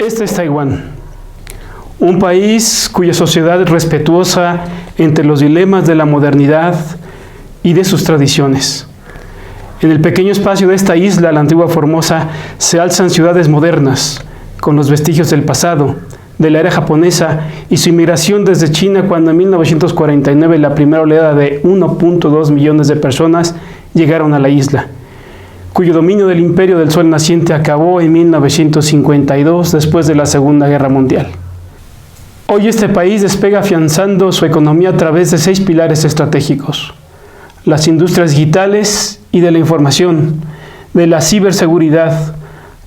Este es Taiwán, un país cuya sociedad es respetuosa entre los dilemas de la modernidad y de sus tradiciones. En el pequeño espacio de esta isla, la antigua Formosa, se alzan ciudades modernas, con los vestigios del pasado, de la era japonesa y su inmigración desde China cuando en 1949 la primera oleada de 1.2 millones de personas llegaron a la isla, cuyo dominio del Imperio del Sol Naciente acabó en 1952 después de la Segunda Guerra Mundial. Hoy este país despega afianzando su economía a través de 6 pilares estratégicos: las industrias digitales y de la información, de la ciberseguridad,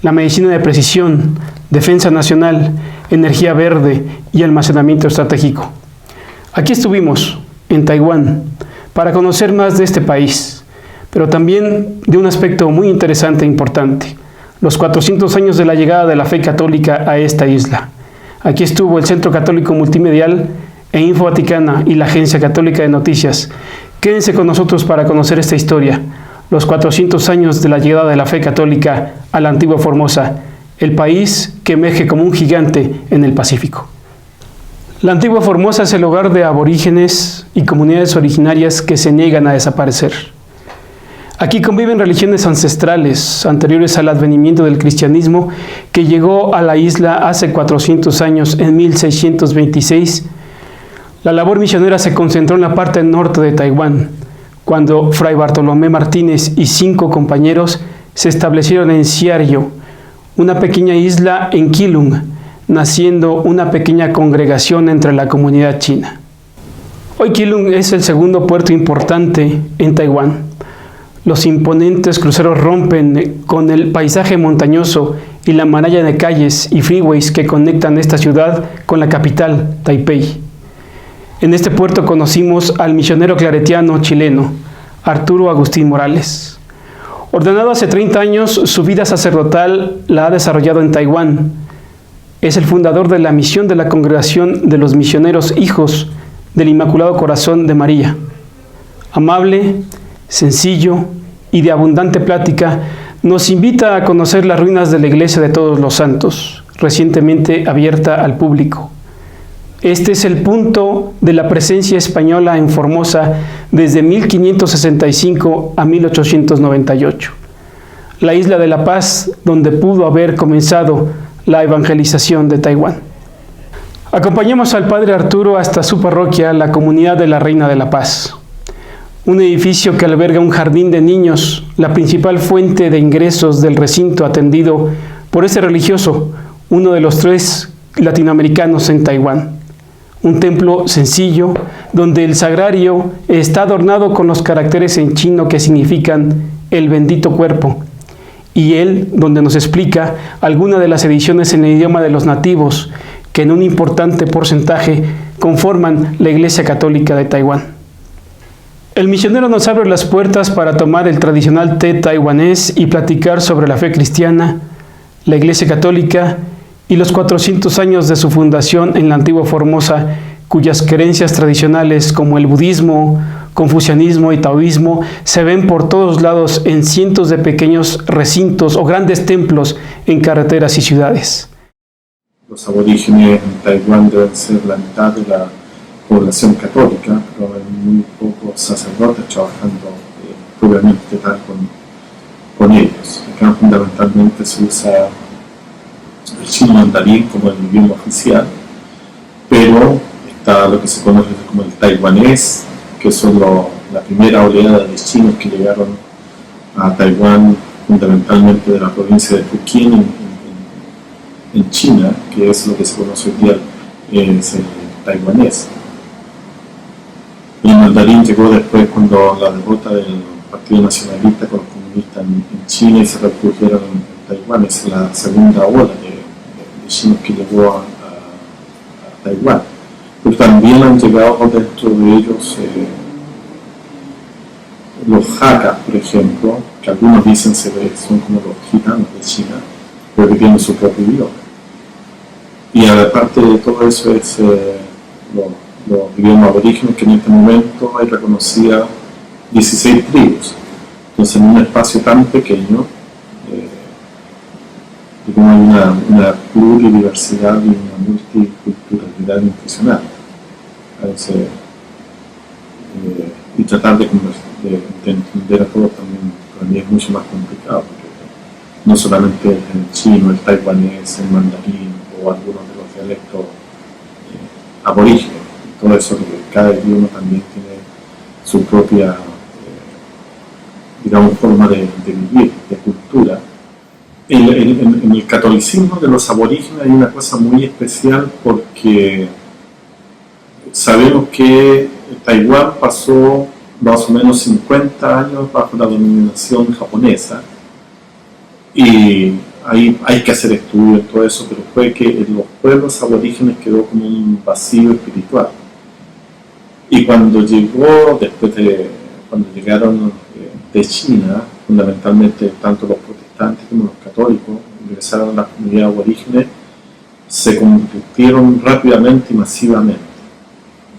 la medicina de precisión, defensa nacional, energía verde y almacenamiento estratégico. Aquí estuvimos, en Taiwán, para conocer más de este país, pero también de un aspecto muy interesante e importante: los 400 años de la llegada de la fe católica a esta isla. Aquí estuvo el Centro Católico Multimedial e Info Vaticana y la Agencia Católica de Noticias. Quédense con nosotros para conocer esta historia, los 400 años de la llegada de la fe católica a la antigua Formosa, el país que emerge como un gigante en el Pacífico. La antigua Formosa es el hogar de aborígenes y comunidades originarias que se niegan a desaparecer. Aquí conviven religiones ancestrales, anteriores al advenimiento del cristianismo, que llegó a la isla hace 400 años, en 1626. La labor misionera se concentró en la parte norte de Taiwán, cuando Fray Bartolomé Martínez y 5 compañeros se establecieron en Siario, una pequeña isla en Keelung, naciendo una pequeña congregación entre la comunidad china. Hoy Keelung es el segundo puerto importante en Taiwán. Los imponentes cruceros rompen con el paisaje montañoso y la maraña de calles y freeways que conectan esta ciudad con la capital, Taipei. En este puerto conocimos al misionero claretiano chileno, Arturo Agustín Morales. Ordenado hace 30 años, su vida sacerdotal la ha desarrollado en Taiwán. Es el fundador de la misión de la Congregación de los Misioneros Hijos del Inmaculado Corazón de María. Amable, sencillo y de abundante plática, nos invita a conocer las ruinas de la Iglesia de Todos los Santos, recientemente abierta al público. Este es el punto de la presencia española en Formosa desde 1565 a 1898. La isla de La Paz, donde pudo haber comenzado la evangelización de Taiwán. Acompañamos al Padre Arturo hasta su parroquia, la Comunidad de la Reina de la Paz. Un edificio que alberga un jardín de niños, la principal fuente de ingresos del recinto atendido por ese religioso, uno de los 3 latinoamericanos en Taiwán. Un templo sencillo, donde el sagrario está adornado con los caracteres en chino que significan el bendito cuerpo, y él donde nos explica algunas de las ediciones en el idioma de los nativos, que en un importante porcentaje conforman la Iglesia Católica de Taiwán. El misionero nos abre las puertas para tomar el tradicional té taiwanés y platicar sobre la fe cristiana, la Iglesia Católica y los 400 años de su fundación en la antigua Formosa, cuyas creencias tradicionales como el budismo, confucianismo y taoísmo se ven por todos lados en cientos de pequeños recintos o grandes templos en carreteras y ciudades. Los aborígenes en Taiwán deben ser la mitad de la población católica, pero hay muy pocos sacerdotes trabajando propiamente tal con ellos. Acá fundamentalmente se usa el chino mandarín como el idioma oficial, pero está lo que se conoce como el taiwanés, que son la primera oleada de chinos que llegaron a Taiwán fundamentalmente de la provincia de Fujian en China, que es lo que se conoce hoy día, es el taiwanés. El mandarín llegó después cuando la derrota del Partido Nacionalista con los comunistas en China y se refugiaron en Taiwán. Es la segunda ola de chinos que llegó a Taiwán. Pero también han llegado dentro de ellos los Hakka, por ejemplo, que algunos dicen son como los gitanos de China, pero que tienen su propio idioma. Y aparte de todo eso es los idiomas aborígenes, que en este momento hay reconocidas 16 tribus. Entonces, en un espacio tan pequeño, y cómo hay una pluridiversidad y una multiculturalidad impresionante. A veces, y tratar de entender a todos también para mí es mucho más complicado, porque no solamente el chino, el taiwanés, el mandarín o algunos de los dialectos aborígenes, todo eso, que cada idioma también tiene su propia digamos, forma de vivir, de cultura. En el catolicismo de los aborígenes hay una cosa muy especial, porque sabemos que Taiwán pasó más o menos 50 años bajo la dominación japonesa, y hay que hacer estudios en todo eso, pero fue que en los pueblos aborígenes quedó como un vacío espiritual. Y cuando llegaron de China, fundamentalmente tanto los protestantes como los católicos, ingresaron a las comunidades aborígenes, se convirtieron rápidamente y masivamente.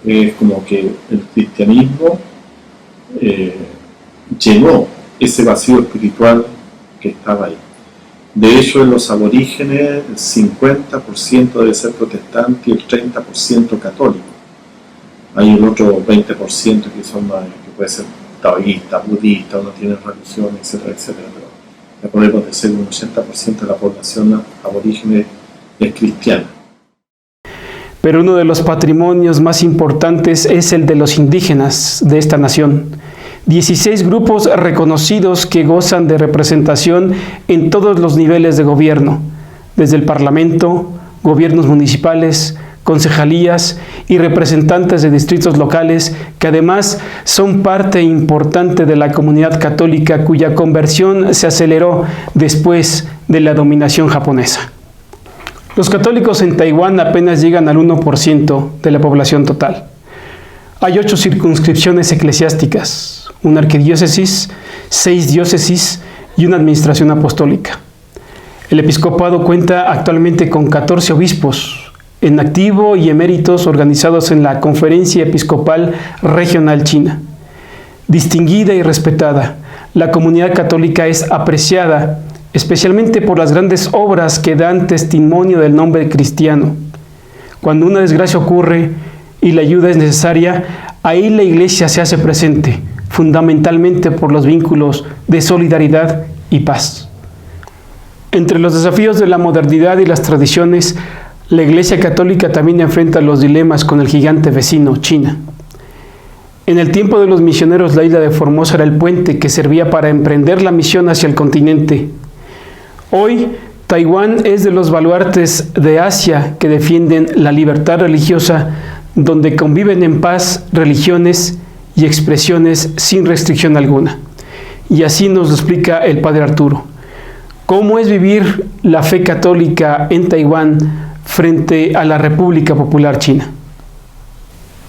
Es como que el cristianismo llenó ese vacío espiritual que estaba ahí. De hecho, en los aborígenes el 50% debe ser protestante y el 30% católico. Hay el otro 20% que son más, que puede ser taoísta, budista, no tienen religión, etcétera, etcétera. Pero ya podemos decir un 80% de la población aborígene es cristiana. Pero uno de los patrimonios más importantes es el de los indígenas de esta nación. 16 grupos reconocidos que gozan de representación en todos los niveles de gobierno, desde el Parlamento, gobiernos municipales, concejalías y representantes de distritos locales, que además son parte importante de la comunidad católica cuya conversión se aceleró después de la dominación japonesa. Los católicos en Taiwán apenas llegan al 1% de la población total. Hay 8 circunscripciones eclesiásticas, una arquidiócesis, 6 diócesis y una administración apostólica. El episcopado cuenta actualmente con 14 obispos en activo y eméritos organizados en la Conferencia Episcopal Regional China. Distinguida y respetada, la comunidad católica es apreciada especialmente por las grandes obras que dan testimonio del nombre cristiano. Cuando una desgracia ocurre y la ayuda es necesaria, ahí la Iglesia se hace presente, fundamentalmente por los vínculos de solidaridad y paz. Entre los desafíos de la modernidad y las tradiciones, la Iglesia Católica también enfrenta los dilemas con el gigante vecino, China. En el tiempo de los misioneros, la isla de Formosa era el puente que servía para emprender la misión hacia el continente. Hoy, Taiwán es de los baluartes de Asia que defienden la libertad religiosa, donde conviven en paz religiones y expresiones sin restricción alguna. Y así nos lo explica el Padre Arturo. ¿Cómo es vivir la fe católica en Taiwán frente a la República Popular China?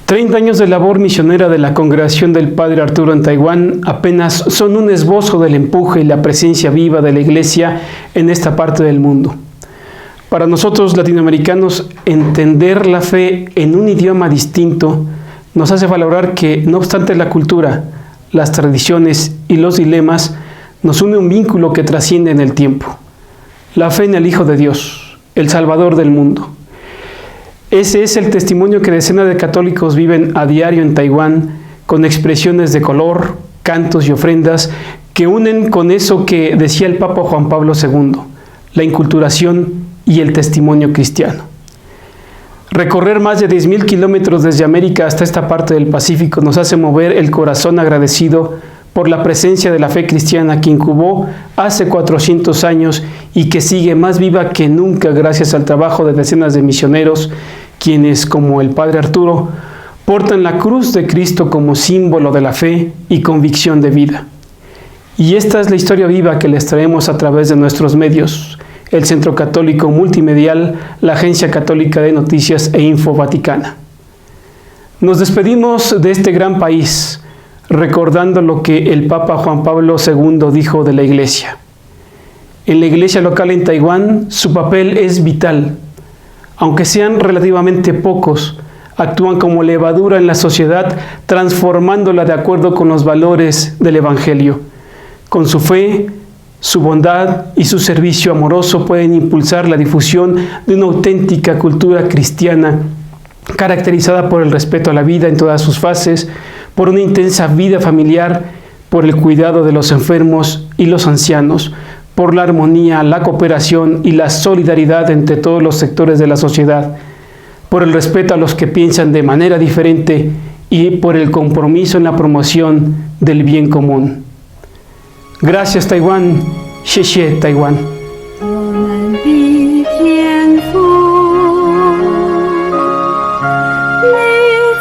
30 años de labor misionera de la congregación del Padre Arturo en Taiwán apenas son un esbozo del empuje y la presencia viva de la Iglesia en esta parte del mundo. Para nosotros latinoamericanos, entender la fe en un idioma distinto nos hace valorar que, no obstante la cultura, las tradiciones y los dilemas, nos une un vínculo que trasciende en el tiempo. La fe en el Hijo de Dios, el Salvador del mundo. Ese es el testimonio que decenas de católicos viven a diario en Taiwán, con expresiones de color, cantos y ofrendas que unen con eso que decía el Papa Juan Pablo II, la inculturación y el testimonio cristiano. Recorrer más de 10.000 kilómetros desde América hasta esta parte del Pacífico nos hace mover el corazón agradecido por la presencia de la fe cristiana que incubó hace 400 años y que sigue más viva que nunca gracias al trabajo de decenas de misioneros, quienes, como el Padre Arturo, portan la cruz de Cristo como símbolo de la fe y convicción de vida. Y esta es la historia viva que les traemos a través de nuestros medios, el Centro Católico Multimedial, la Agencia Católica de Noticias e Info Vaticana. Nos despedimos de este gran país, recordando lo que el Papa Juan Pablo II dijo de la Iglesia. En la Iglesia local en Taiwán, su papel es vital. Aunque sean relativamente pocos, actúan como levadura en la sociedad, transformándola de acuerdo con los valores del Evangelio, con su fe, Su bondad y su servicio amoroso pueden impulsar la difusión de una auténtica cultura cristiana caracterizada por el respeto a la vida en todas sus fases, por una intensa vida familiar, por el cuidado de los enfermos y los ancianos, por la armonía, la cooperación y la solidaridad entre todos los sectores de la sociedad, por el respeto a los que piensan de manera diferente y por el compromiso en la promoción del bien común. Gracias, Taiwán. Xie Taiwán. 我们的天父，你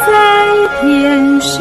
在天上。